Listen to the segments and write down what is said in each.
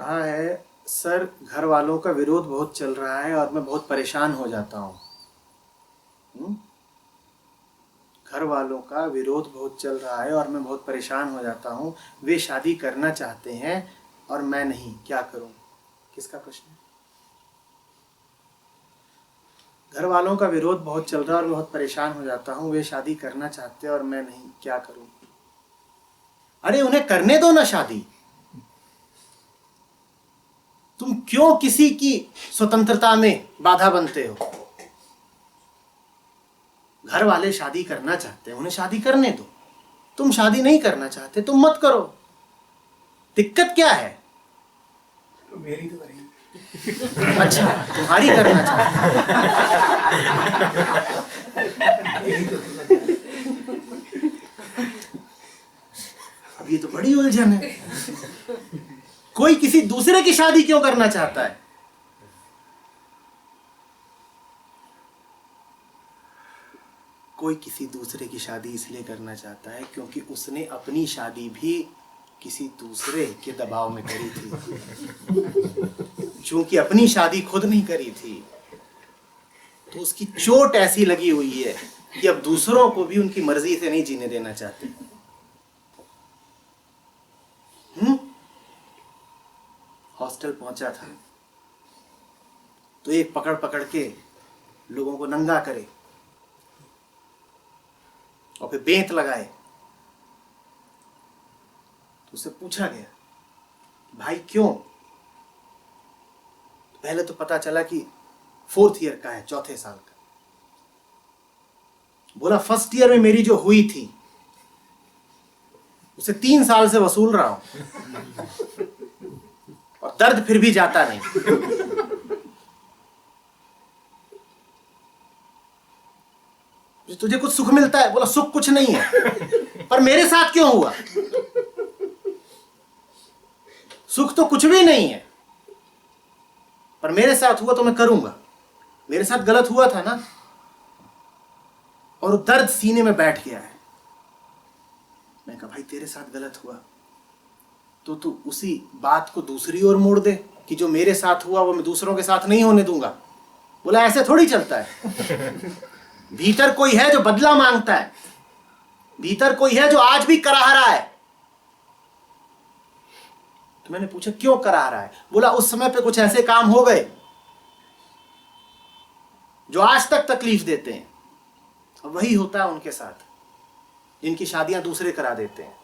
कहा है, सर घर वालों का विरोध बहुत चल रहा है और मैं बहुत परेशान हो जाता हूँ। घर वालों का विरोध बहुत चल रहा है और मैं बहुत परेशान हो जाता हूँ। वे शादी करना चाहते हैं और मैं नहीं, क्या करूँ? किसका प्रश्न है? घर वालों का विरोध बहुत चल रहा है और मैं बहुत परेशान हो जाता हूँ। वे शादी करना चाहते हैं और मैं नहीं, क्या करूँ? अरे उन्हें करने दो ना शादी। तुम क्यों किसी की स्वतंत्रता में बाधा बनते हो? घर वाले शादी करना चाहते हैं, उन्हें शादी करने दो। तुम शादी नहीं करना चाहते, तुम मत करो। दिक्कत क्या है? तो मेरी तो करेंगे। अच्छा, तुम्हारी करना चाहते अब ये तो बड़ी उलझन है। कोई किसी दूसरे की शादी क्यों करना चाहता है? कोई किसी दूसरे की शादी इसलिए करना चाहता है क्योंकि उसने अपनी शादी भी किसी दूसरे के दबाव में करी थी। चूंकि अपनी शादी खुद नहीं करी थी तो उसकी चोट ऐसी लगी हुई है कि अब दूसरों को भी उनकी मर्जी से नहीं जीने देना चाहते। हॉस्टल पहुंचा था तो एक पकड़ पकड़ के लोगों को नंगा करे और फिर बेंत लगाए। तो उससे पूछा गया, भाई क्यों? तो पहले तो पता चला कि 4th ईयर का है, 4थे साल का। बोला फर्स्ट ईयर में मेरी जो हुई थी उसे 3 साल से वसूल रहा हूं और दर्द फिर भी जाता नहीं। तुझे कुछ सुख मिलता है? बोला सुख कुछ नहीं है, पर मेरे साथ क्यों हुआ? सुख तो कुछ भी नहीं है, पर मेरे साथ हुआ तो मैं करूंगा। मेरे साथ गलत हुआ था ना, और दर्द सीने में बैठ गया है। मैं कहा भाई तेरे साथ गलत हुआ तो तू उसी बात को दूसरी ओर मोड़ दे कि जो मेरे साथ हुआ वो मैं दूसरों के साथ नहीं होने दूंगा। बोला ऐसे थोड़ी चलता है। भीतर कोई है जो बदला मांगता है, भीतर कोई है जो आज भी कराह रहा है। तो मैंने पूछा क्यों कराह रहा है? बोला उस समय पे कुछ ऐसे काम हो गए जो आज तक तकलीफ देते हैं, और वही होता है उनके साथ जिनकी शादियां दूसरे करा देते हैं।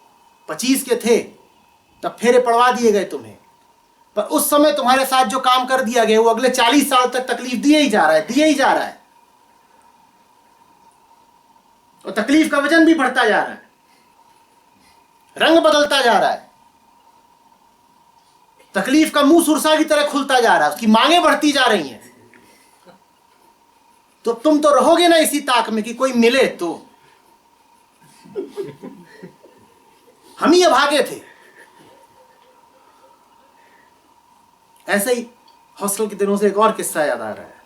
25 के थे तब फेरे पड़वा दिए गए तुम्हें, पर उस समय तुम्हारे साथ जो काम कर दिया गया वो अगले 40 साल तक तकलीफ दिए ही जा रहा है, दिए ही जा रहा है, और तकलीफ का वजन भी बढ़ता जा रहा है, रंग बदलता जा रहा है, तकलीफ का मुंह सुरसा की तरह खुलता जा रहा है, उसकी मांगे बढ़ती जा रही हैं। तो तुम तो रहोगे ना इसी ताक में कि कोई मिले तो। हम ही अभागे थे। ऐसे ही हॉस्टल के दिनों से एक और किस्सा याद आ रहा है।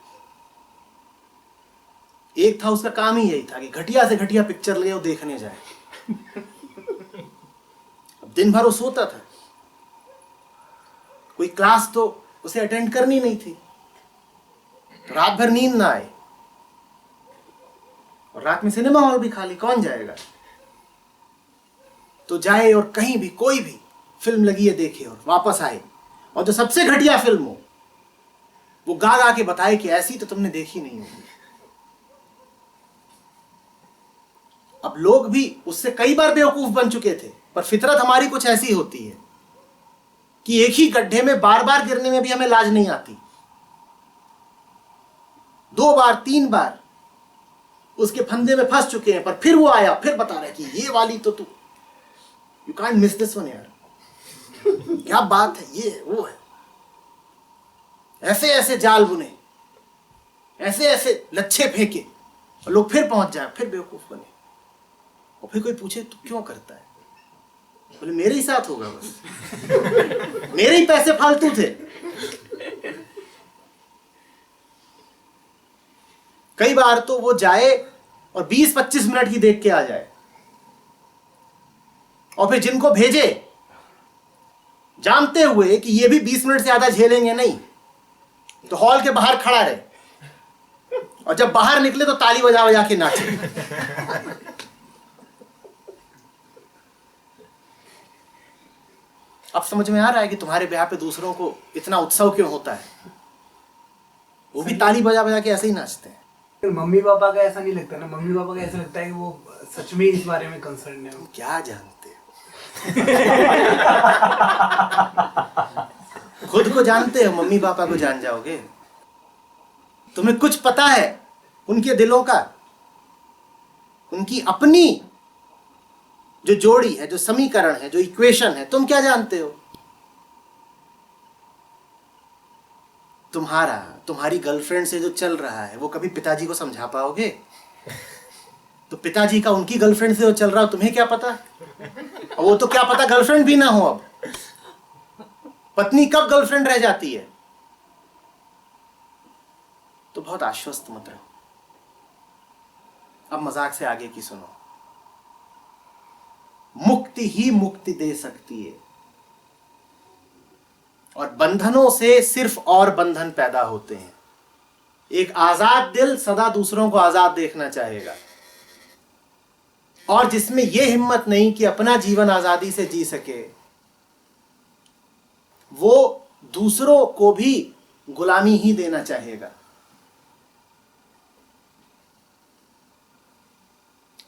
एक था, उसका काम ही यही था कि घटिया से घटिया पिक्चर ले वो देखने जाए। अब दिन भर वो सोता था, कोई क्लास तो उसे अटेंड करनी नहीं थी, तो रात भर नींद ना आए, और रात में सिनेमा हॉल भी खाली, कौन जाएगा? तो जाए और कहीं भी कोई भी फिल्म लगी है देखे और वापस आए, और जो सबसे घटिया फिल्म हो वो गा गा के बताए कि ऐसी तो तुमने देखी नहीं होगी। अब लोग भी उससे कई बार बेवकूफ बन चुके थे, पर फितरत हमारी कुछ ऐसी होती है कि एक ही गड्ढे में बार बार गिरने में भी हमें लाज नहीं आती। 2 बार 3 बार उसके फंदे में फंस चुके हैं, पर फिर वो आया, फिर बता रहा है कि ये वाली तो तू, you can't miss this one यार, क्या बात है, ये वो है। ऐसे ऐसे जाल बुने, ऐसे ऐसे लच्छे फेंके, और लोग फिर पहुंच जाए, फिर बेवकूफ बने। और फिर कोई पूछे तू क्यों करता है? बोले मेरे ही साथ होगा बस। मेरे ही पैसे फालतू थे। कई बार तो वो जाए और 20-25 मिनट की देख के आ जाए, और फिर जिनको भेजे जानते हुए कि ये भी 20 मिनट से ज्यादा झेलेंगे नहीं, तो हॉल के बाहर खड़ा रहे, और जब बाहर निकले तो ताली बजा बजा के नाचे। अब समझ में आ रहा है कि तुम्हारे ब्याह पे दूसरों को इतना उत्सव क्यों होता है? वो भी ताली बजा बजा के ऐसे ही नाचते हैं। फिर मम्मी पापा का ऐसा नहीं लगता ना, मम्मी पापा का ऐसा लगता है कि वो सच में इस बारे में कंसर्न है। तुम क्या जानते हो? खुद को जानते हो, मम्मी पापा को जान जाओगे? तुम्हें कुछ पता है उनके दिलों का? उनकी अपनी जो जोड़ी है, जो समीकरण है, जो इक्वेशन है, तुम क्या जानते हो? तुम्हारी गर्लफ्रेंड से जो चल रहा है वो कभी पिताजी को समझा पाओगे? तो पिताजी का उनकी गर्लफ्रेंड से जो चल रहा हो तुम्हें क्या पता? और वो तो क्या पता गर्लफ्रेंड भी ना हो। अब पत्नी कब गर्लफ्रेंड रह जाती है? तो बहुत आश्वस्त मत रहो। अब मजाक से आगे की सुनो। मुक्ति ही मुक्ति दे सकती है, और बंधनों से सिर्फ और बंधन पैदा होते हैं। एक आजाद दिल सदा दूसरों को आजाद देखना चाहेगा, और जिसमें यह हिम्मत नहीं कि अपना जीवन आजादी से जी सके, वो दूसरों को भी गुलामी ही देना चाहेगा।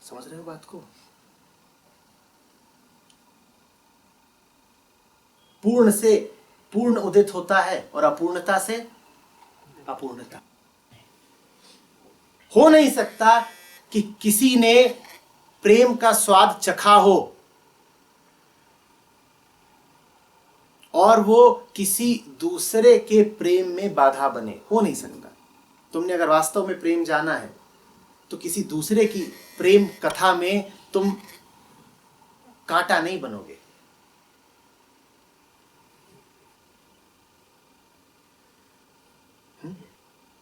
समझ रहे हो बात को? पूर्ण से पूर्ण उदित होता है, और अपूर्णता से अपूर्णता। हो नहीं सकता कि किसी ने प्रेम का स्वाद चखा हो और वो किसी दूसरे के प्रेम में बाधा बने। हो नहीं सकता। तुमने अगर वास्तव में प्रेम जाना है तो किसी दूसरे की प्रेम कथा में तुम कांटा नहीं बनोगे।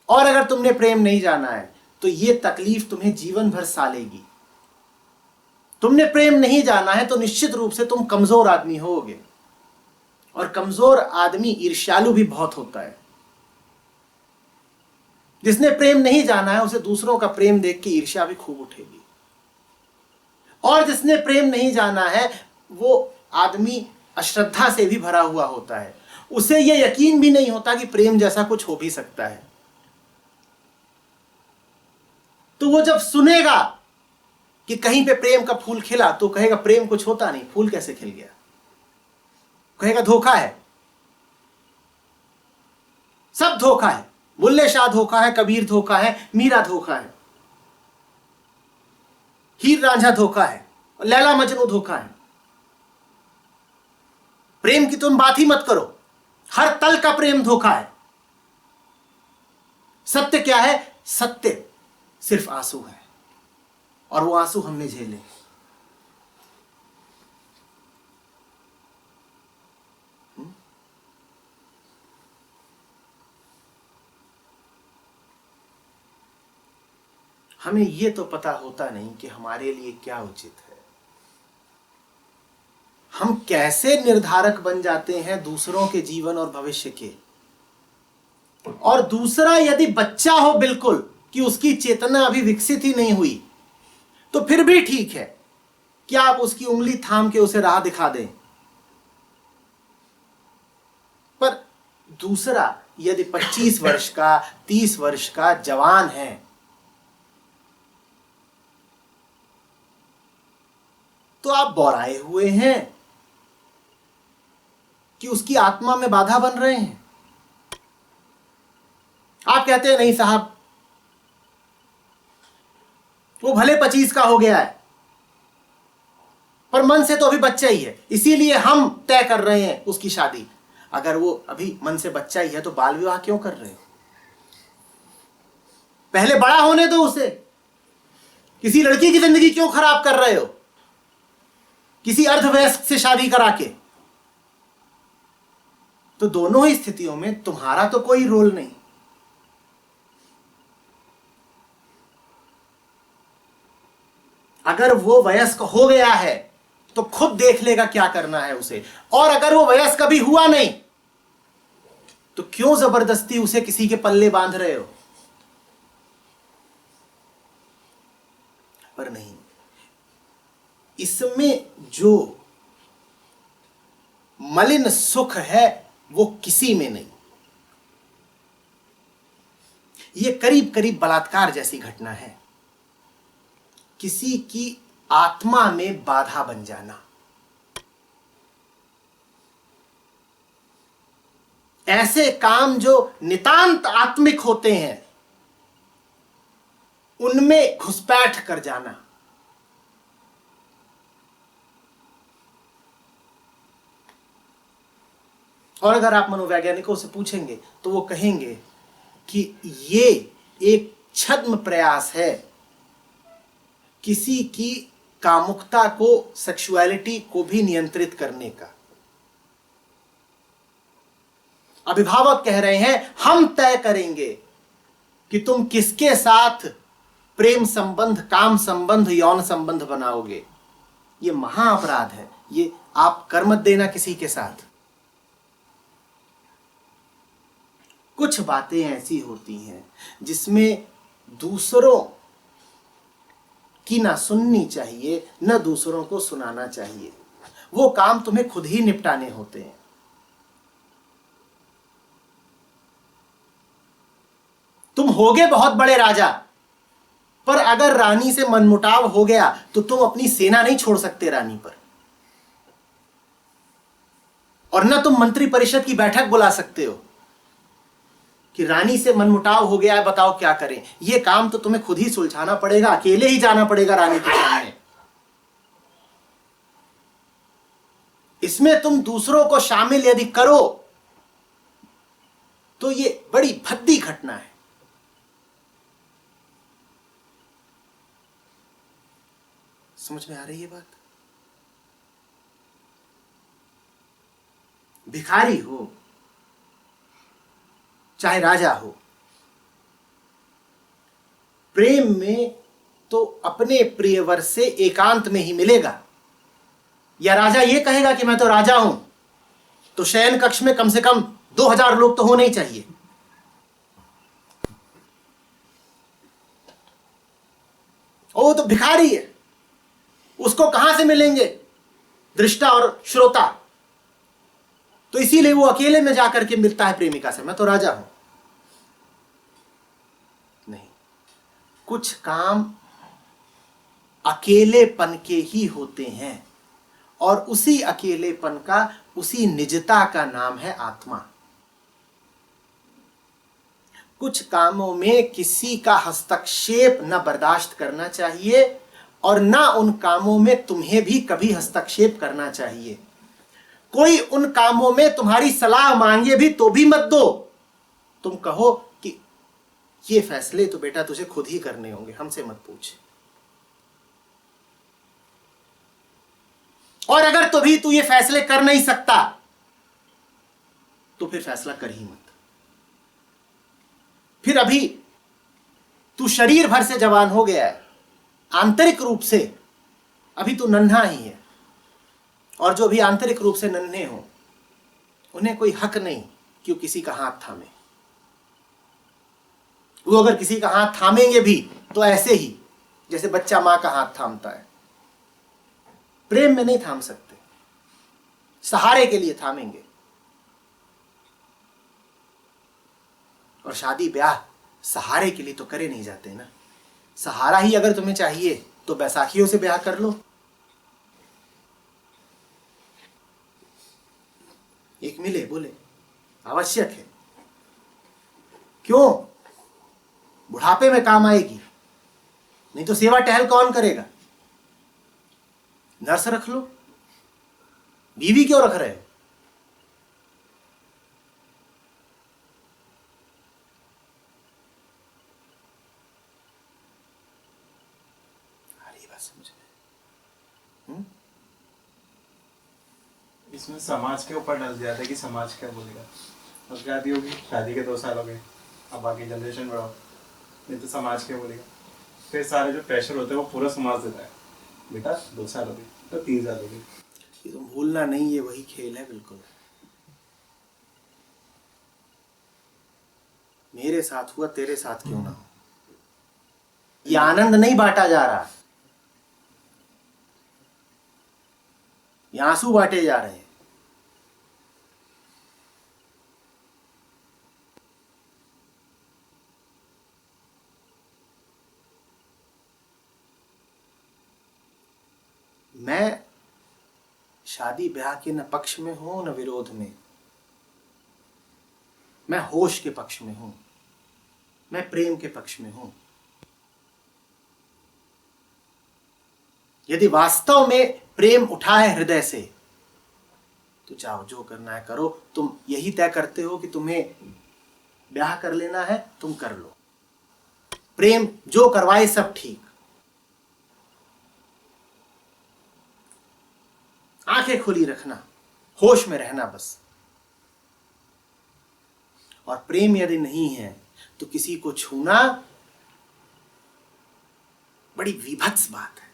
और अगर तुमने प्रेम नहीं जाना है तो ये तकलीफ तुम्हें जीवन भर सालेगी। तुमने प्रेम नहीं जाना है तो निश्चित रूप से तुम कमजोर आदमी होगे, और कमजोर आदमी ईर्ष्यालु भी बहुत होता है। जिसने प्रेम नहीं जाना है उसे दूसरों का प्रेम देख के ईर्ष्या भी खूब उठेगी, और जिसने प्रेम नहीं जाना है वो आदमी अश्रद्धा से भी भरा हुआ होता है। उसे यह यकीन भी नहीं होता कि प्रेम जैसा कुछ हो भी सकता है। तो वो जब सुनेगा कि कहीं पे प्रेम का फूल खिला तो कहेगा प्रेम कुछ होता नहीं, फूल कैसे खिल गया? कहेगा धोखा है, सब धोखा है। बुल्ले शाह धोखा है, कबीर धोखा है, मीरा धोखा है, हीर रांझा धोखा है, लैला मजनू धोखा है। प्रेम की तुम बात ही मत करो, हर तल का प्रेम धोखा है। सत्य क्या है? सत्य सिर्फ आंसू है, और वो आंसू हमने झेले। हमें ये तो पता होता नहीं कि हमारे लिए क्या उचित है। हम कैसे निर्धारक बन जाते हैं दूसरों के जीवन और भविष्य के। और दूसरा यदि बच्चा हो बिल्कुल, कि उसकी चेतना अभी विकसित ही नहीं हुई, तो फिर भी ठीक है कि आप उसकी उंगली थाम के उसे राह दिखा दें। पर दूसरा यदि 25 वर्ष का, 30 वर्ष का जवान है, तो आप बौराए हुए हैं कि उसकी आत्मा में बाधा बन रहे हैं। आप कहते हैं नहीं साहब, वो भले 25 का हो गया है पर मन से तो अभी बच्चा ही है, इसीलिए हम तय कर रहे हैं उसकी शादी। अगर वो अभी मन से बच्चा ही है तो बाल विवाह क्यों कर रहे हो? पहले बड़ा होने दो उसे। किसी लड़की की जिंदगी क्यों खराब कर रहे हो किसी अर्धवयस्क से शादी करा के? तो दोनों ही स्थितियों में तुम्हारा तो कोई रोल नहीं। अगर वो वयस्क हो गया है तो खुद देख लेगा क्या करना है उसे। और अगर वो वयस्क कभी हुआ नहीं तो क्यों जबरदस्ती उसे किसी के पल्ले बांध रहे हो? पर नहीं, इसमें जो मलिन सुख है वो किसी में नहीं। ये करीब करीब बलात्कार जैसी घटना है, किसी की आत्मा में बाधा बन जाना। ऐसे काम जो नितांत आत्मिक होते हैं उनमें घुसपैठ कर जाना। और अगर आप मनोवैज्ञानिकों से पूछेंगे तो वो कहेंगे कि ये एक छद्म प्रयास है किसी की कामुकता को, सेक्सुअलिटी को भी नियंत्रित करने का। अभिभावक कह रहे हैं हम तय करेंगे कि तुम किसके साथ प्रेम संबंध, काम संबंध, यौन संबंध बनाओगे। ये महाअपराध है, ये आप कर मत देना किसी के साथ। कुछ बातें ऐसी होती हैं जिसमें दूसरों की ना सुननी चाहिए न दूसरों को सुनाना चाहिए। वो काम तुम्हें खुद ही निपटाने होते हैं। तुम होगे बहुत बड़े राजा, पर अगर रानी से मनमुटाव हो गया तो तुम अपनी सेना नहीं छोड़ सकते रानी पर, और न तुम मंत्री परिषद की बैठक बुला सकते हो कि रानी से मनमुटाव हो गया है, बताओ क्या करें। यह काम तो तुम्हें खुद ही सुलझाना पड़ेगा, अकेले ही जाना पड़ेगा रानी के सामने। इसमें तुम दूसरों को शामिल यदि करो तो यह बड़ी भद्दी घटना है। समझ में आ रही है बात? भिखारी हो चाहे राजा हो, प्रेम में तो अपने प्रियवर से एकांत में ही मिलेगा। या राजा ये कहेगा कि मैं तो राजा हूं, तो शयन कक्ष में कम से कम 2000 लोग तो होने ही चाहिए। और वो तो भिखारी है, उसको कहां से मिलेंगे दृष्टा और श्रोता? तो इसीलिए वो अकेले में जाकर के मिलता है प्रेमिका से, मैं तो राजा हूं। नहीं, कुछ काम अकेलेपन के ही होते हैं, और उसी अकेलेपन का, उसी निजता का नाम है आत्मा। कुछ कामों में किसी का हस्तक्षेप न बर्दाश्त करना चाहिए, और ना उन कामों में तुम्हें भी कभी हस्तक्षेप करना चाहिए। कोई उन कामों में तुम्हारी सलाह मांगे भी तो भी मत दो। तुम कहो कि ये फैसले तो बेटा तुझे खुद ही करने होंगे, हमसे मत पूछ। और अगर तू ये फैसले कर नहीं सकता तो फिर फैसला कर ही मत। फिर अभी तू शरीर भर से जवान हो गया है, आंतरिक रूप से अभी तू नन्हा ही है। और जो भी आंतरिक रूप से नन्हे हो उन्हें कोई हक नहीं कि वो किसी का हाथ थामे। वो अगर किसी का हाथ थामेंगे भी तो ऐसे ही जैसे बच्चा मां का हाथ थामता है। प्रेम में नहीं थाम सकते, सहारे के लिए थामेंगे। और शादी ब्याह सहारे के लिए तो करे नहीं जाते ना। सहारा ही अगर तुम्हें चाहिए तो बैसाखियों से ब्याह कर लो। एक मिले बोले आवश्यक है, क्यों? बुढ़ापे में काम आएगी, नहीं तो सेवा टहल कौन करेगा? नर्स रख लो। बीवी क्यों रख रहे हो? इसमें समाज के ऊपर डल जाता है कि समाज क्या बोलेगा। अब शादी होगी, शादी के 2 साल हो गए, अब आगे जनरेशन बढ़ाओ, नहीं तो समाज क्या बोलेगा। फिर सारे जो प्रेशर होते हैं वो पूरा समाज देता है, बेटा 2 साल हो गए, तो 3 साल हो गए। ये तो भूलना नहीं, ये वही खेल है बिल्कुल। मेरे साथ हुआ, तेरे साथ क्यों ना हो। ये आनंद नहीं बांटा जा रहा, ये आंसू बांटे जा रहे हैं। मैं शादी ब्याह के न पक्ष में हूं न विरोध में, मैं होश के पक्ष में हूं, मैं प्रेम के पक्ष में हूं। यदि वास्तव में प्रेम उठा है हृदय से तो चाहो जो करना है करो। तुम यही तय करते हो कि तुम्हें ब्याह कर लेना है, तुम कर लो। प्रेम जो करवाए सब ठीक। आंखें खुली रखना, होश में रहना बस। और प्रेम यदि नहीं है तो किसी को छूना बड़ी विभत्स बात है।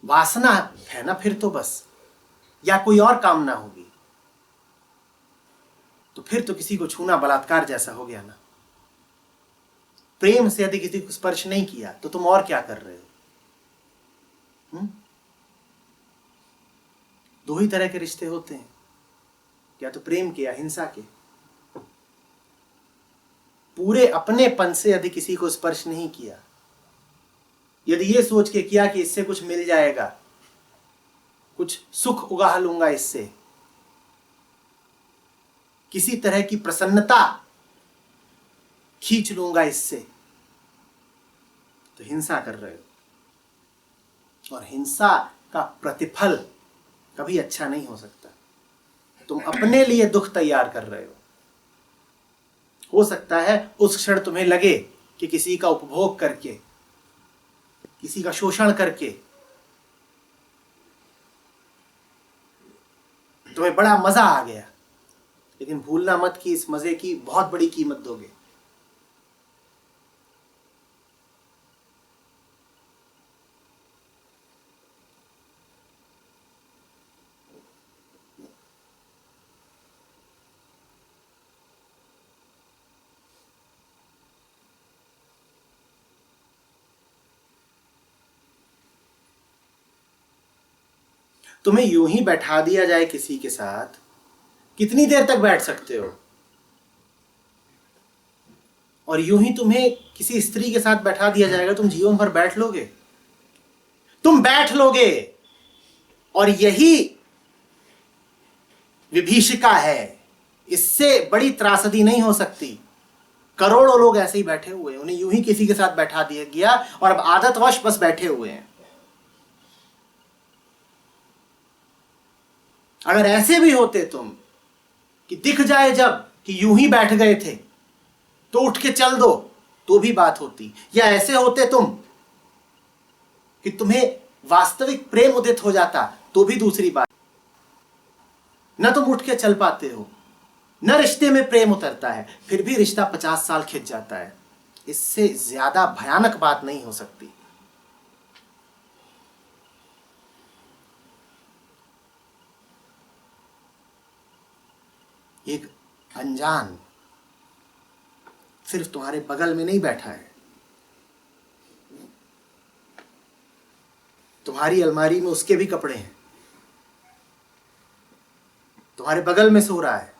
वासना है ना फिर तो बस, या कोई और कामना होगी, तो फिर तो किसी को छूना बलात्कार जैसा हो गया ना। प्रेम से यदि किसी को स्पर्श नहीं किया तो तुम और क्या कर रहे हो? दो ही तरह के रिश्ते होते हैं, या तो प्रेम के या हिंसा के। पूरे अपनेपन से यदि किसी को स्पर्श नहीं किया, यदि ये सोच के किया कि इससे कुछ मिल जाएगा, कुछ सुख उगा लूंगा इससे, किसी तरह की प्रसन्नता खींच लूंगा इससे, तो हिंसा कर रहे हो। और हिंसा का प्रतिफल कभी अच्छा नहीं हो सकता। तुम अपने लिए दुख तैयार कर रहे हो सकता है उस क्षण तुम्हें लगे कि किसी का उपभोग करके, किसी का शोषण करके तुम्हें बड़ा मजा आ गया, लेकिन भूलना मत कि इस मजे की बहुत बड़ी कीमत दोगे। तुम्हें यूं ही बैठा दिया जाए किसी के साथ, कितनी देर तक बैठ सकते हो? और यूं ही तुम्हें किसी स्त्री के साथ बैठा दिया जाएगा, तुम जीवन भर बैठ लोगे? तुम बैठ लोगे। और यही विभीषिका है, इससे बड़ी त्रासदी नहीं हो सकती। करोड़ों लोग ऐसे ही बैठे हुए हैं, उन्हें यूं ही किसी के साथ बैठा दिया गया और अब आदतवश बस बैठे हुए हैं। अगर ऐसे भी होते तुम कि दिख जाए जब कि यूं ही बैठ गए थे तो उठ के चल दो, तो भी बात होती। या ऐसे होते तुम कि तुम्हें वास्तविक प्रेम उदित हो जाता, तो भी दूसरी बात। न तुम उठ के चल पाते हो, न रिश्ते में प्रेम उतरता है, फिर भी रिश्ता 50 साल खिंच जाता है। इससे ज्यादा भयानक बात नहीं हो सकती। एक अनजान सिर्फ तुम्हारे बगल में नहीं बैठा है, तुम्हारी अलमारी में उसके भी कपड़े हैं, तुम्हारे बगल में सो रहा है,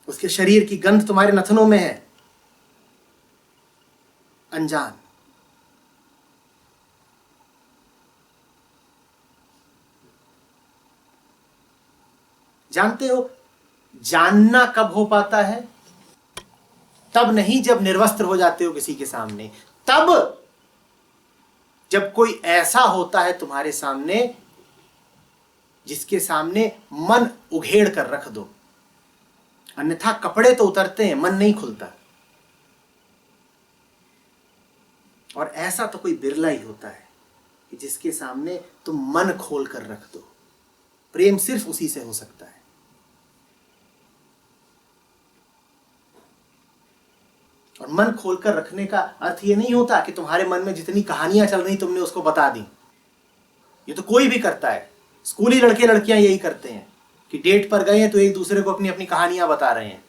उसके शरीर की गंध तुम्हारे नथनों में है। अनजान। जानते हो जानना कब हो पाता है? तब नहीं जब निर्वस्त्र हो जाते हो किसी के सामने, तब जब कोई ऐसा होता है तुम्हारे सामने जिसके सामने मन उघेड़ कर रख दो। अन्यथा कपड़े तो उतरते हैं, मन नहीं खुलता। और ऐसा तो कोई बिरला ही होता है कि जिसके सामने तुम मन खोल कर रख दो। प्रेम सिर्फ उसी से हो सकता है। और मन खोलकर रखने का अर्थ ये नहीं होता कि तुम्हारे मन में जितनी कहानियां चल रही तुमने उसको बता दी। ये तो कोई भी करता है, स्कूली लड़के लड़कियां यही करते हैं कि डेट पर गए हैं तो एक दूसरे को अपनी अपनी कहानियां बता रहे हैं।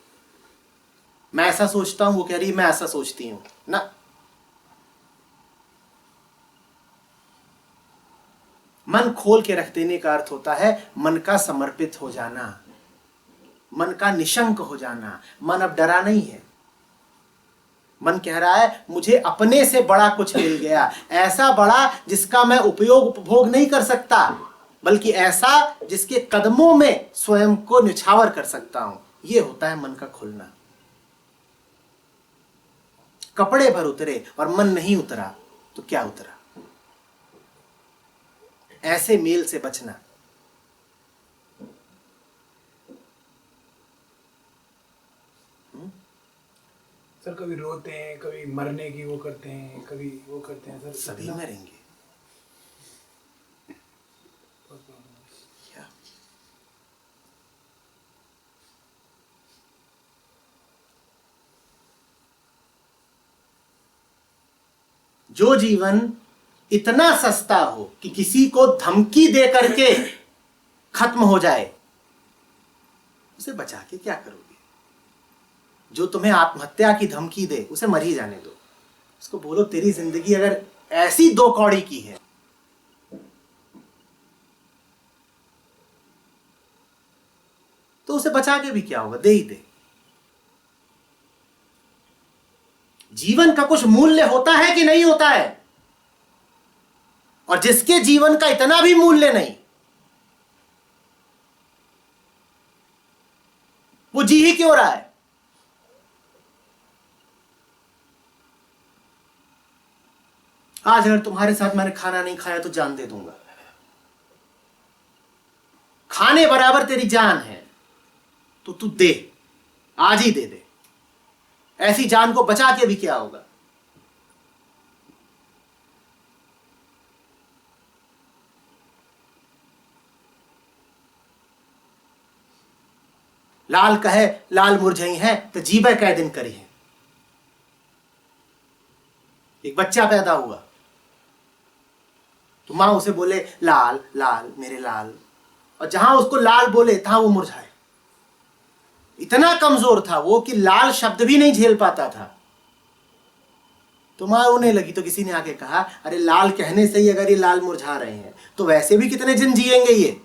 मैं ऐसा सोचता हूं, वो कह रही है मैं ऐसा सोचती हूं ना। मन खोल के रख देने का अर्थ होता है मन का समर्पित हो जाना, मन का निशंक हो जाना। मन अब डरा नहीं है। मन कह रहा है मुझे अपने से बड़ा कुछ मिल गया, ऐसा बड़ा जिसका मैं उपयोग उपभोग नहीं कर सकता, बल्कि ऐसा जिसके कदमों में स्वयं को निछावर कर सकता हूं। यह होता है मन का खुलना। कपड़े भर उतरे और मन नहीं उतरा तो क्या उतरा? ऐसे मेल से बचना। सर कभी रोते हैं, कभी मरने की वो करते हैं, कभी वो करते हैं सर। सभी मरेंगे। क्या? जो जीवन इतना सस्ता हो कि किसी को धमकी दे करके खत्म हो जाए, उसे बचा के क्या करोगे? जो तुम्हें आत्महत्या की धमकी दे उसे मर ही जाने दो। उसको बोलो तेरी जिंदगी अगर ऐसी दो कौड़ी की है तो उसे बचा के भी क्या होगा? दे ही दे। जीवन का कुछ मूल्य होता है कि नहीं होता है? और जिसके जीवन का इतना भी मूल्य नहीं, वो जी ही क्यों रहा है? आज अगर तुम्हारे साथ मैंने खाना नहीं खाया तो जान दे दूंगा। खाने बराबर तेरी जान है तो तू दे, आज ही दे दे। ऐसी जान को बचा के भी क्या होगा? लाल कहे लाल मुरझई है तो जीबे कै दिन करी है। एक बच्चा पैदा हुआ तो मां उसे बोले लाल लाल मेरे लाल, और जहां उसको लाल बोले तहां वो मुरझाए। इतना कमजोर था वो कि लाल शब्द भी नहीं झेल पाता था। तो मां रोने लगी तो किसी ने आके कहा अरे लाल कहने से ही अगर ये लाल मुरझा रहे हैं तो वैसे भी कितने दिन जिएंगे ये,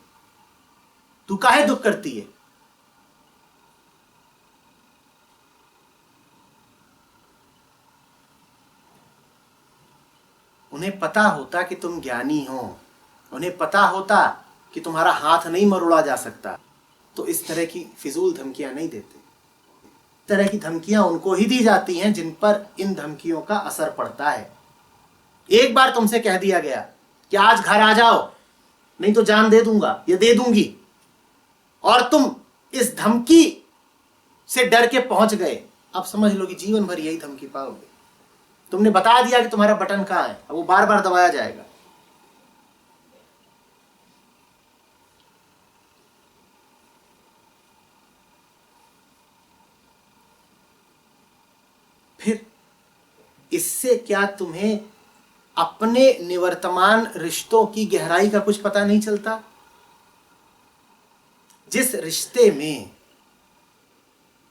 तू काहे दुख करती है? उन्हें पता होता कि तुम ज्ञानी हो, उन्हें पता होता कि तुम्हारा हाथ नहीं मरोड़ा जा सकता, तो इस तरह की फिजूल धमकियां नहीं देते। इस तरह की धमकियां उनको ही दी जाती हैं जिन पर इन धमकियों का असर पड़ता है। एक बार तुमसे कह दिया गया कि आज घर आ जाओ नहीं तो जान दे दूंगा या दे दूंगी, और तुम इस धमकी से डर के पहुंच गए, अब समझ लो कि जीवन भर यही धमकी पाओगे। तुमने बता दिया कि तुम्हारा बटन कहां है, अब वो बार बार दबाया जाएगा। फिर इससे क्या तुम्हें अपने निवर्तमान रिश्तों की गहराई का कुछ पता नहीं चलता? जिस रिश्ते में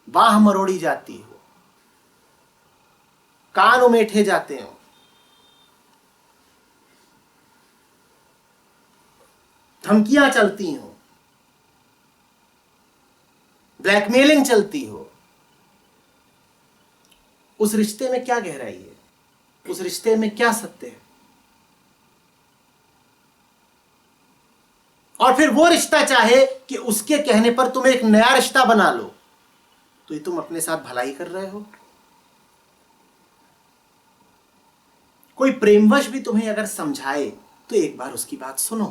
बाह मरोड़ी जाती हो, कान उमेठे जाते हो, धमकियां चलती हो, ब्लैकमेलिंग चलती हो, उस रिश्ते में क्या गहराई है? उस रिश्ते में क्या सत्य है? और फिर वो रिश्ता चाहे कि उसके कहने पर तुम एक नया रिश्ता बना लो, तो ये तुम अपने साथ भलाई कर रहे हो। कोई प्रेमवश भी तुम्हें अगर समझाए तो एक बार उसकी बात सुनो,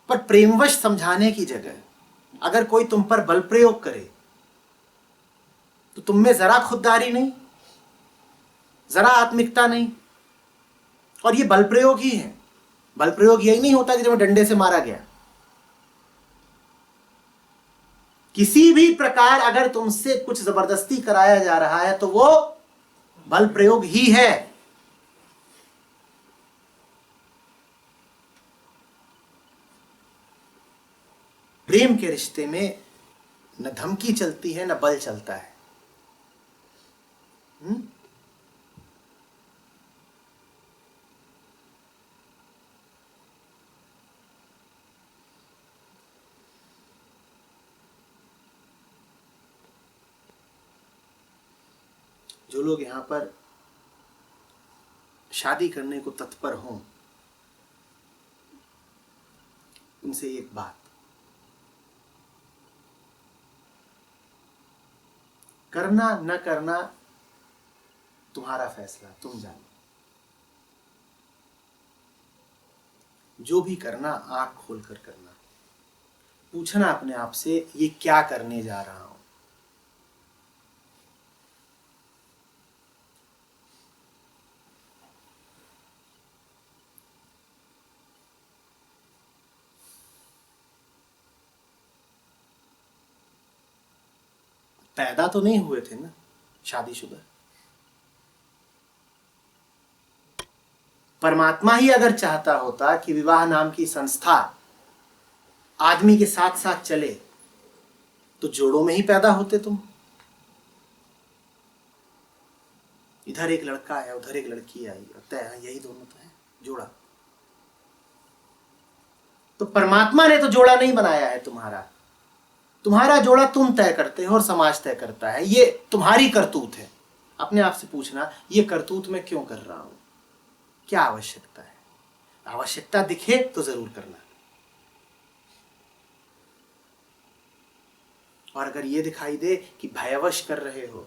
पर प्रेमवश समझाने की जगह अगर कोई तुम पर बल प्रयोग करे तो तुम में जरा खुददारी नहीं, जरा आत्मिकता नहीं। और ये बल प्रयोग ही है। बल प्रयोग यही नहीं होता कि जब डंडे से मारा गया। किसी भी प्रकार अगर तुमसे कुछ जबरदस्ती कराया जा रहा है तो वो बल प्रयोग ही है। प्रेम के रिश्ते में न धमकी चलती है न बल चलता है। जो लोग यहां पर शादी करने को तत्पर हों, उनसे एक बात, करना न करना तुम्हारा फैसला, तुम जानो। जो भी करना आंख खोलकर करना। पूछना अपने आप से, ये क्या करने जा रहा हूं। पैदा तो नहीं हुए थे ना शादीशुदा। परमात्मा ही अगर चाहता होता कि विवाह नाम की संस्था आदमी के साथ साथ चले, तो जोड़ों में ही पैदा होते तुम। इधर एक लड़का है, उधर एक लड़की आई, यही दोनों तो है जोड़ा। तो परमात्मा ने तो जोड़ा नहीं बनाया है तुम्हारा। तुम्हारा जोड़ा तुम तय करते हो और समाज तय करता है। ये तुम्हारी करतूत है। अपने आप से पूछना, ये करतूत मैं क्यों कर रहा हूं, क्या आवश्यकता है। आवश्यकता दिखे तो जरूर करना। और अगर ये दिखाई दे कि भयवश कर रहे हो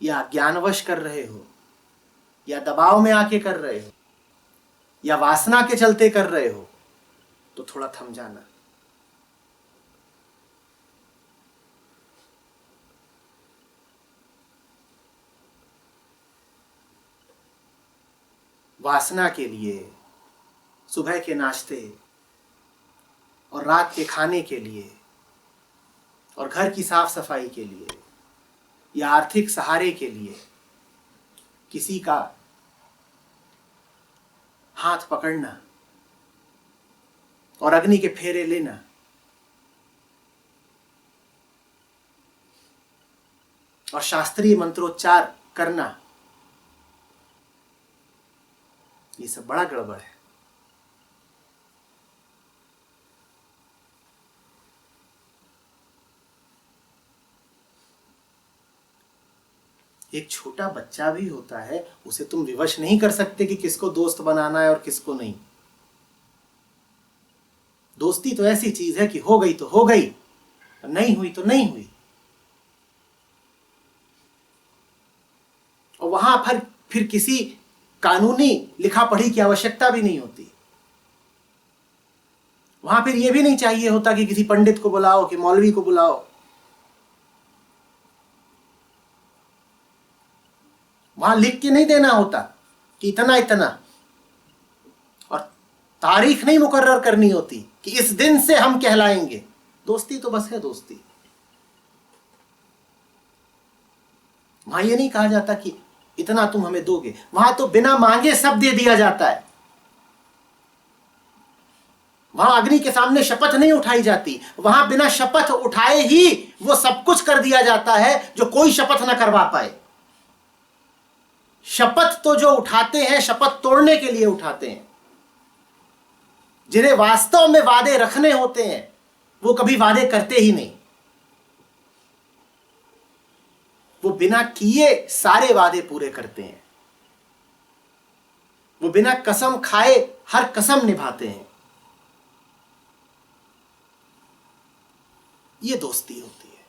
या ज्ञानवश कर रहे हो या दबाव में आके कर रहे हो या वासना के चलते कर रहे हो, तो थोड़ा थम जाना। वासना के लिए, सुबह के नाश्ते और रात के खाने के लिए और घर की साफ सफाई के लिए या आर्थिक सहारे के लिए किसी का हाथ पकड़ना और अग्नि के फेरे लेना, और शास्त्रीय मंत्रोच्चार करना, ये सब बड़ा गड़बड़ है। एक छोटा बच्चा भी होता है, उसे तुम विवश नहीं कर सकते कि किसको दोस्त बनाना है और किसको नहीं। दोस्ती तो ऐसी चीज है कि हो गई तो हो गई, नहीं हुई तो नहीं हुई। और वहां फिर किसी कानूनी लिखा पढ़ी की आवश्यकता भी नहीं होती। वहां फिर यह भी नहीं चाहिए होता कि किसी पंडित को बुलाओ, कि मौलवी को बुलाओ। वहां लिख के नहीं देना होता कि इतना इतना, और तारीख नहीं मुकर्रर करनी होती कि इस दिन से हम कहलाएंगे। दोस्ती तो बस है दोस्ती। वहां ये नहीं कहा जाता कि इतना तुम हमें दोगे। वहां तो बिना मांगे सब दे दिया जाता है। वहां अग्नि के सामने शपथ नहीं उठाई जाती। वहां बिना शपथ उठाए ही वो सब कुछ कर दिया जाता है जो कोई शपथ ना करवा पाए। शपथ तो जो उठाते हैं, शपथ तोड़ने के लिए उठाते हैं। जिन्हें वास्तव में वादे रखने होते हैं, वो कभी वादे करते ही नहीं। वो बिना किए सारे वादे पूरे करते हैं। वो बिना कसम खाए हर कसम निभाते हैं। ये दोस्ती होती है,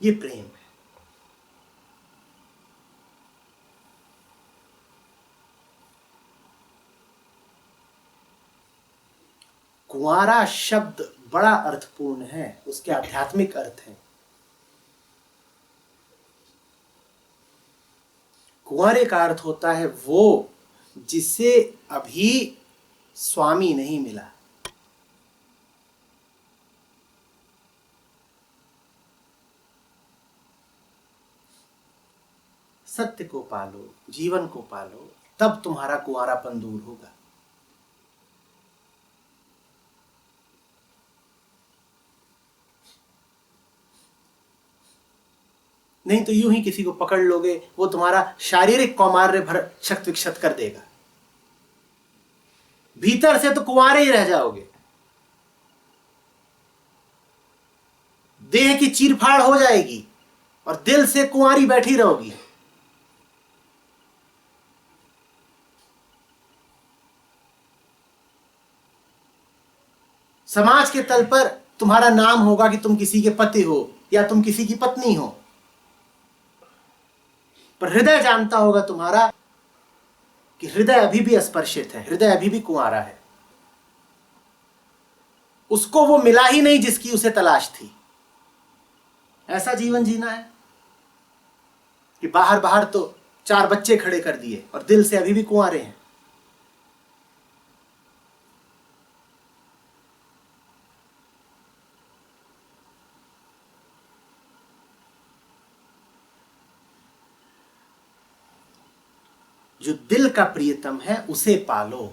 ये प्रेम है। कुंवारा शब्द बड़ा अर्थपूर्ण है, उसके आध्यात्मिक अर्थ है। कुंवारे का अर्थ होता है वो जिसे अभी स्वामी नहीं मिला। सत्य को पालो, जीवन को पालो, तब तुम्हारा कुंवारापन दूर होगा। नहीं तो यूं ही किसी को पकड़ लोगे, वो तुम्हारा शारीरिक कौमार्य भर क्षत विक्षत कर देगा, भीतर से तो कुंवारे ही रह जाओगे। देह की चीरफाड़ हो जाएगी और दिल से कुंवारी बैठी रहोगी। समाज के तल पर तुम्हारा नाम होगा कि तुम किसी के पति हो या तुम किसी की पत्नी हो, पर हृदय जानता होगा तुम्हारा कि हृदय अभी भी अस्पर्शित है, हृदय अभी भी कुंवारा है। उसको वो मिला ही नहीं जिसकी उसे तलाश थी। ऐसा जीवन जीना है कि बाहर बाहर तो 4 बच्चे खड़े कर दिए और दिल से अभी भी कुंवारे हैं। जो दिल का प्रियतम है उसे पालो।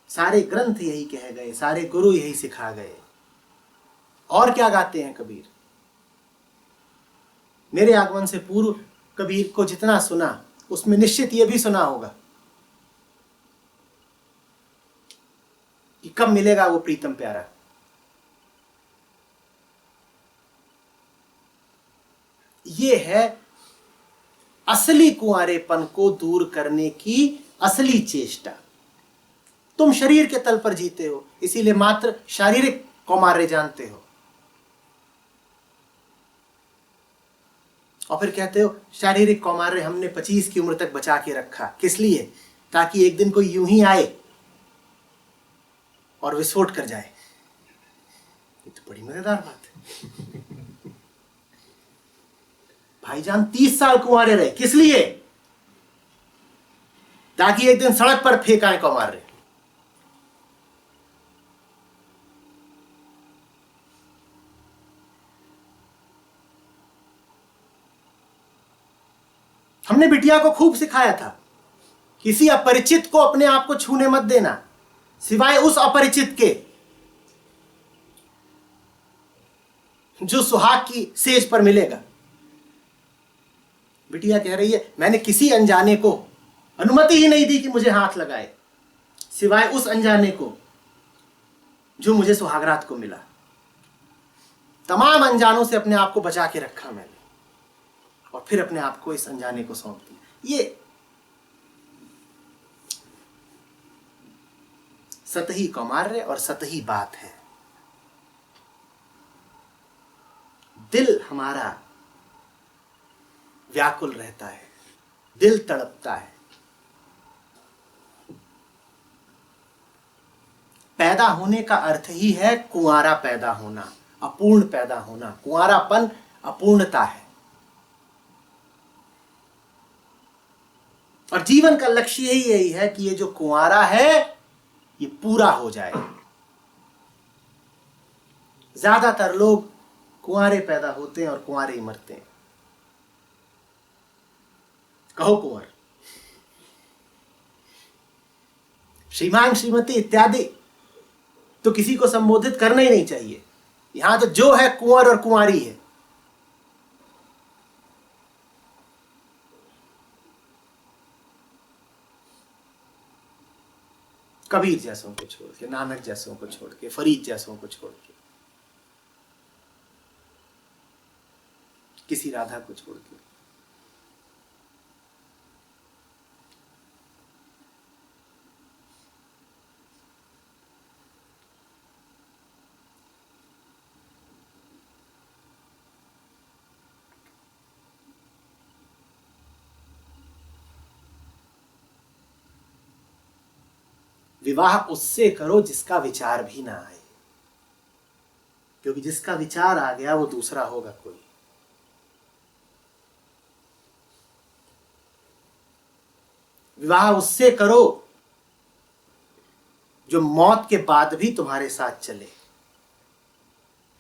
सारे ग्रंथ यही कह गए, सारे गुरु यही सिखा गए। और क्या गाते हैं कबीर? मेरे आगमन से पूर्व कबीर को जितना सुना उसमें निश्चित यह भी सुना होगा कि कब मिलेगा वो प्रीतम प्यारा। ये है असली कुंवारेपन को दूर करने की असली चेष्टा। तुम शरीर के तल पर जीते हो, इसीलिए मात्र शारीरिक कौमार्य जानते हो, और फिर कहते हो शारीरिक कौमार्य हमने 25 की उम्र तक बचा के रखा। किस लिए? ताकि एक दिन कोई यूं ही आए और विस्फोट कर जाए। ये तो बड़ी मजेदार बात है। भाईजान 30 साल कुंवारे रहे, किस लिए? ताकि एक दिन सड़क पर फेंकाए कौमार्य। हमने बिटिया को खूब सिखाया था, किसी अपरिचित को अपने आप को छूने मत देना, सिवाय उस अपरिचित के जो सुहाग की सेज पर मिलेगा। बिटिया कह रही है मैंने किसी अनजाने को अनुमति ही नहीं दी कि मुझे हाथ लगाए, सिवाय उस अनजाने को जो मुझे सुहागरात को मिला। तमाम अनजानों से अपने आप को बचा के रखा मैंने, और फिर अपने आप को इस अनजाने को सौंप दिया। ये सतही कौमार्य और सतही बात है। दिल हमारा व्याकुल रहता है, दिल तड़पता है। पैदा होने का अर्थ ही है कुंवारा पैदा होना, अपूर्ण पैदा होना। कुंवारापन अपूर्णता है, और जीवन का लक्ष्य यही है कि ये जो कुंवारा है ये पूरा हो जाए। ज्यादातर लोग कुंवारे पैदा होते हैं और कुंवारे ही मरते हैं। कहो कुंवर, श्रीमान श्रीमती इत्यादि तो किसी को संबोधित करना ही नहीं चाहिए। यहां तो जो है कुंवर और कुंवारी है। कबीर जैसों को छोड़ के, नानक जैसों को छोड़ के, फरीद जैसों को छोड़ के, किसी राधा को छोड़ के। विवाह उससे करो जिसका विचार भी ना आए, क्योंकि जिसका विचार आ गया वो दूसरा होगा कोई। विवाह उससे करो जो मौत के बाद भी तुम्हारे साथ चले।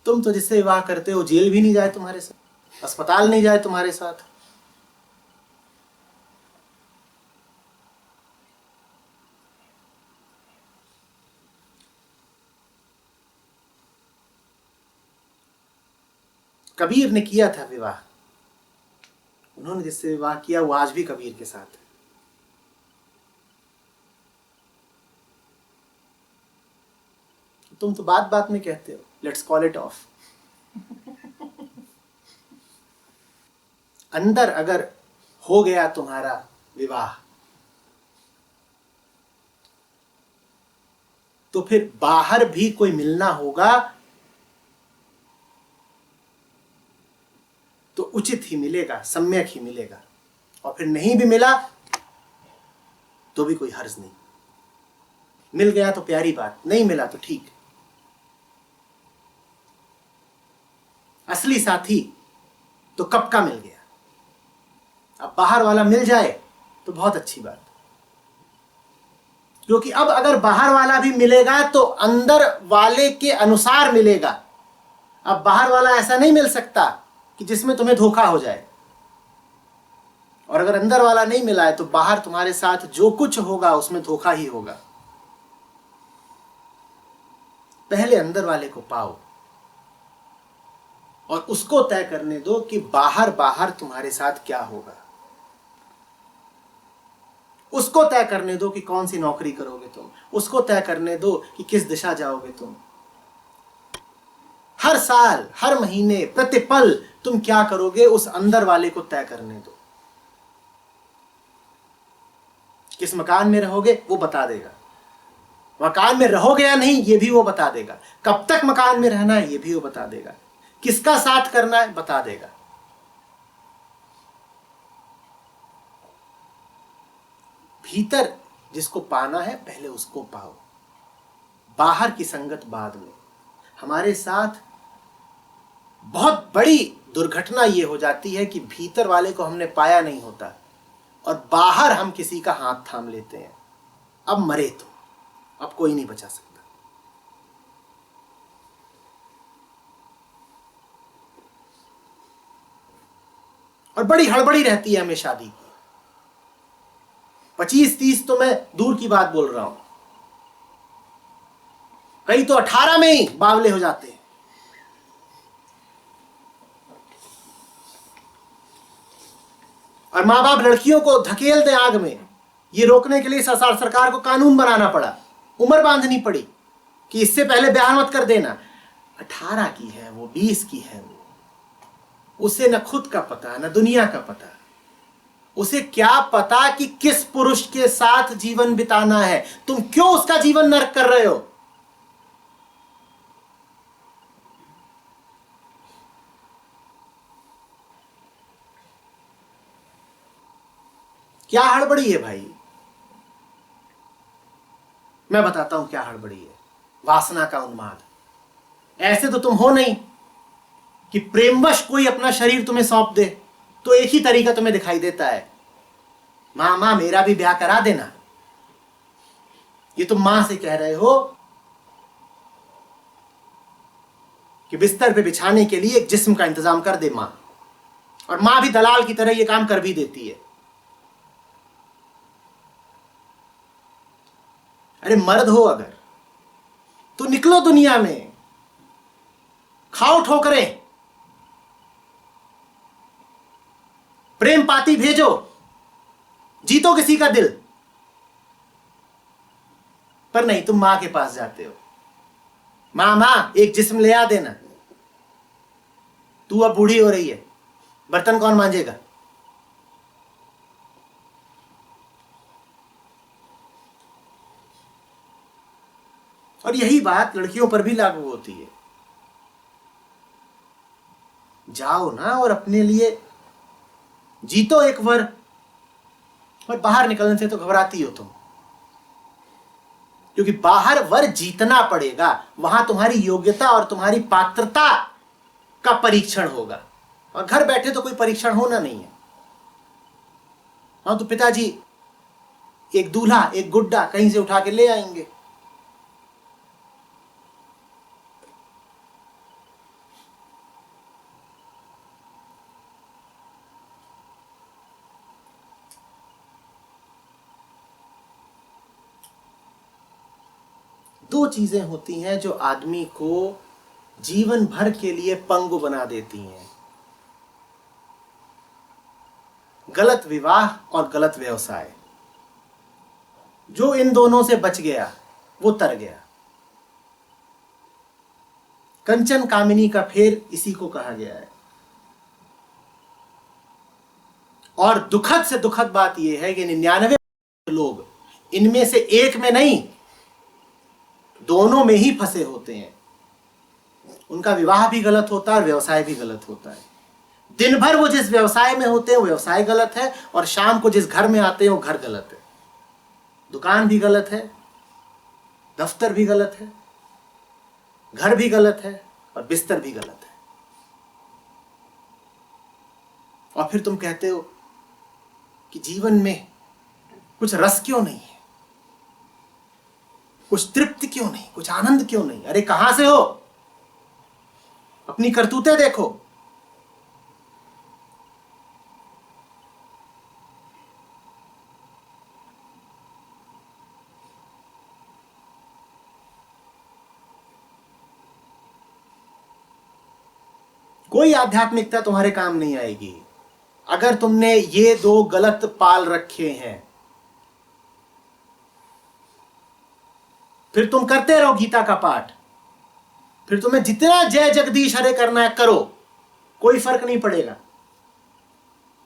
तुम तो जिससे विवाह करते हो जेल भी नहीं जाए तुम्हारे साथ। अस्पताल नहीं जाए तुम्हारे साथ। कबीर ने किया था विवाह, उन्होंने जिससे विवाह किया वो आज भी कबीर के साथ है। तुम तो बात बात में कहते हो लेट्स कॉल इट ऑफ। अंदर अगर हो गया तुम्हारा विवाह तो फिर बाहर भी कोई मिलना होगा तो उचित ही मिलेगा, सम्यक ही मिलेगा। और फिर नहीं भी मिला तो भी कोई हर्ज नहीं। मिल गया तो प्यारी बात, नहीं मिला तो ठीक। असली साथी तो कब का मिल गया, अब बाहर वाला मिल जाए तो बहुत अच्छी बात। क्योंकि अब अगर बाहर वाला भी मिलेगा तो अंदर वाले के अनुसार मिलेगा। अब बाहर वाला ऐसा नहीं मिल सकता कि जिसमें तुम्हें धोखा हो जाए। और अगर अंदर वाला नहीं मिला है तो बाहर तुम्हारे साथ जो कुछ होगा उसमें धोखा ही होगा। पहले अंदर वाले को पाओ और उसको तय करने दो कि बाहर बाहर तुम्हारे साथ क्या होगा। उसको तय करने दो कि कौन सी नौकरी करोगे तुम, उसको तय करने दो कि किस दिशा जाओगे तुम। हर साल, हर महीने, प्रतिपल तुम क्या करोगे उस अंदर वाले को तय करने दो। किस मकान में रहोगे वो बता देगा, मकान में रहोगे या नहीं ये भी वो बता देगा, कब तक मकान में रहना है ये भी वो बता देगा, किसका साथ करना है बता देगा। भीतर जिसको पाना है पहले उसको पाओ, बाहर की संगत बाद में। हमारे साथ बहुत बड़ी दुर्घटना ये हो जाती है कि भीतर वाले को हमने पाया नहीं होता और बाहर हम किसी का हाथ थाम लेते हैं। अब मरे तो अब कोई नहीं बचा सकता। और बड़ी हड़बड़ी रहती है हमें शादी की। 25-30 तो मैं दूर की बात बोल रहा हूं, कई तो 18 में ही बावले हो जाते हैं। और मां बाप लड़कियों को धकेल दे आग में, ये रोकने के लिए सरकार को कानून बनाना पड़ा, उम्र बांधनी पड़ी कि इससे पहले ब्याह मत कर देना। 18 की है वो, 20 की है वो, उसे न खुद का पता न दुनिया का पता। उसे क्या पता कि किस पुरुष के साथ जीवन बिताना है। तुम क्यों उसका जीवन नरक कर रहे हो? क्या हड़बड़ी है भाई? मैं बताता हूं क्या हड़बड़ी है। वासना का उन्माद। ऐसे तो तुम हो नहीं कि प्रेमवश कोई अपना शरीर तुम्हें सौंप दे तो एक ही तरीका तुम्हें दिखाई देता है, मां मां मेरा भी ब्याह करा देना। ये तुम मां से कह रहे हो कि बिस्तर पे बिछाने के लिए एक जिस्म का इंतजाम कर दे मां, और मां भी दलाल की तरह ये काम कर भी देती है। अरे मर्द हो अगर तो निकलो दुनिया में, खाओ ठोकरें, प्रेम पाती भेजो, जीतो किसी का दिल। पर नहीं, तुम मां के पास जाते हो, मां मां एक जिस्म ले आ देना, तू अब बूढ़ी हो रही है, बर्तन कौन मांजेगा? और यही बात लड़कियों पर भी लागू होती है। जाओ ना और अपने लिए जीतो एक वर, और बाहर निकलने से तो घबराती हो तुम, क्योंकि बाहर वर जीतना पड़ेगा। वहां तुम्हारी योग्यता और तुम्हारी पात्रता का परीक्षण होगा, और घर बैठे तो कोई परीक्षण होना नहीं है। हाँ तो पिताजी एक दूल्हा एक गुड्डा कहीं से उठा के ले आएंगे। दो चीजें होती हैं जो आदमी को जीवन भर के लिए पंगु बना देती हैं, गलत विवाह और गलत व्यवसाय। जो इन दोनों से बच गया वो तर गया। कंचन कामिनी का फेर इसी को कहा गया है। और दुखद से दुखद बात यह है कि 99 लोग इनमें से एक में नहीं, दोनों में ही फंसे होते हैं। उनका विवाह भी गलत होता है और व्यवसाय भी गलत होता है। दिन भर वो जिस व्यवसाय में होते हैं वो व्यवसाय गलत है, और शाम को जिस घर में आते हैं वो घर गलत है। दुकान भी गलत है, दफ्तर भी गलत है, घर भी गलत है और बिस्तर भी गलत है। और फिर तुम कहते हो कि जीवन में कुछ रस क्यों नहीं है, कुछ तृप्ति क्यों नहीं, कुछ आनंद क्यों नहीं। अरे कहां से हो? अपनी करतूतें देखो। कोई आध्यात्मिकता तुम्हारे काम नहीं आएगी अगर तुमने ये दो गलत पाल रखे हैं। फिर तुम करते रहो गीता का पाठ, फिर तुम्हें जितना जय जगदीश हरे करना है करो, कोई फर्क नहीं पड़ेगा।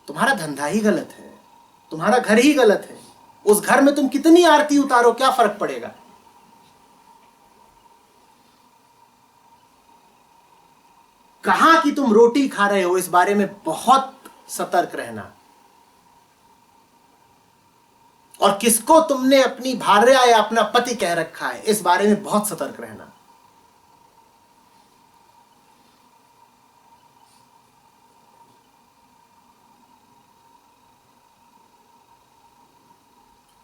तुम्हारा धंधा ही गलत है, तुम्हारा घर ही गलत है। उस घर में तुम कितनी आरती उतारो, क्या फर्क पड़ेगा। कहां कि तुम रोटी खा रहे हो, इस बारे में बहुत सतर्क रहना। और किसको तुमने अपनी भार्या या अपना पति कह रखा है, इस बारे में बहुत सतर्क रहना।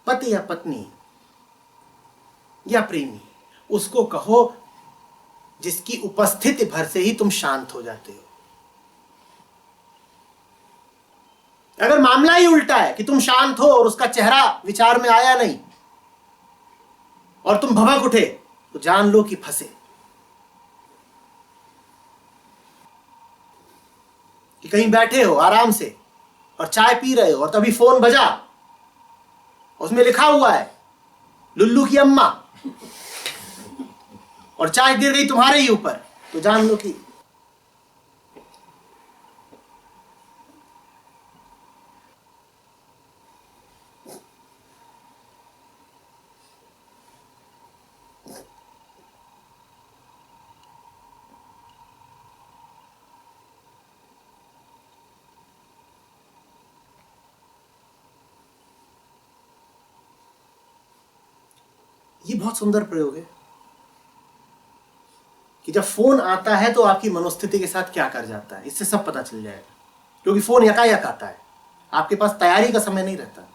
पति या पत्नी या प्रेमी, उसको कहो जिसकी उपस्थिति भर से ही तुम शांत हो जाते हो। अगर मामला ही उल्टा है कि तुम शांत हो और उसका चेहरा विचार में आया नहीं और तुम भभक उठे, तो जान लो कि फंसे। कि कहीं बैठे हो आराम से और चाय पी रहे हो और तभी फोन बजा, उसमें लिखा हुआ है लुल्लू की अम्मा, और चाय गिर गई तुम्हारे ही ऊपर, तो जान लो कि ये बहुत सुंदर प्रयोग है कि जब फोन आता है तो आपकी मनोस्थिति के साथ क्या कर जाता है, इससे सब पता चल जाएगा। क्योंकि फोन यकायक आता है, आपके पास तैयारी का समय नहीं रहता।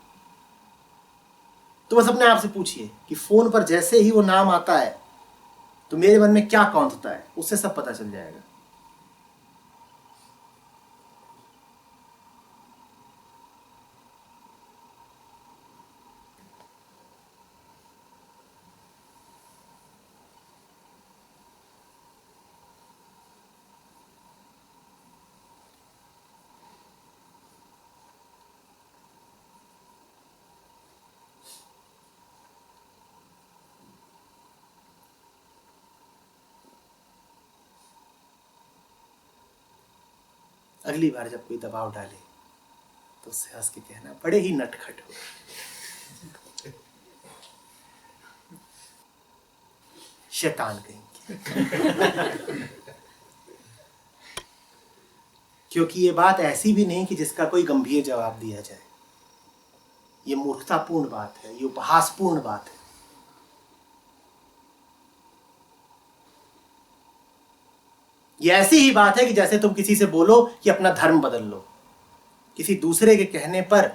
तो बस अपने आप से पूछिए कि फोन पर जैसे ही वो नाम आता है तो मेरे मन में क्या कौंधता है, उससे सब पता चल जाएगा। अगली बार जब कोई दबाव डाले तो उससे हंस के कहना, बड़े ही नटखट हो, शैतान कहीं। क्योंकि ये बात ऐसी भी नहीं कि जिसका कोई गंभीर जवाब दिया जाए। ये मूर्खतापूर्ण बात है, ये उपहासपूर्ण बात है। ये ऐसी ही बात है कि जैसे तुम किसी से बोलो कि अपना धर्म बदल लो। किसी दूसरे के कहने पर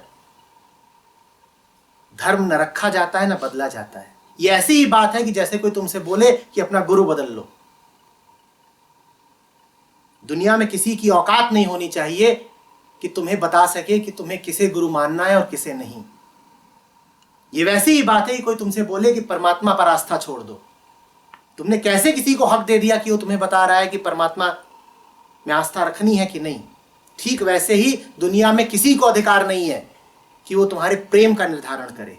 धर्म न रखा जाता है न बदला जाता है। ये ऐसी ही बात है कि जैसे कोई तुमसे बोले कि अपना गुरु बदल लो। दुनिया में किसी की औकात नहीं होनी चाहिए कि तुम्हें बता सके कि तुम्हें किसे गुरु मानना है और किसे नहीं। ये वैसी ही बात है कि कोई तुमसे बोले कि परमात्मा पर आस्था छोड़ दो। तुमने कैसे किसी को हक दे दिया कि वो तुम्हें बता रहा है कि परमात्मा में आस्था रखनी है कि नहीं? ठीक वैसे ही दुनिया में किसी को अधिकार नहीं है कि वो तुम्हारे प्रेम का निर्धारण करे।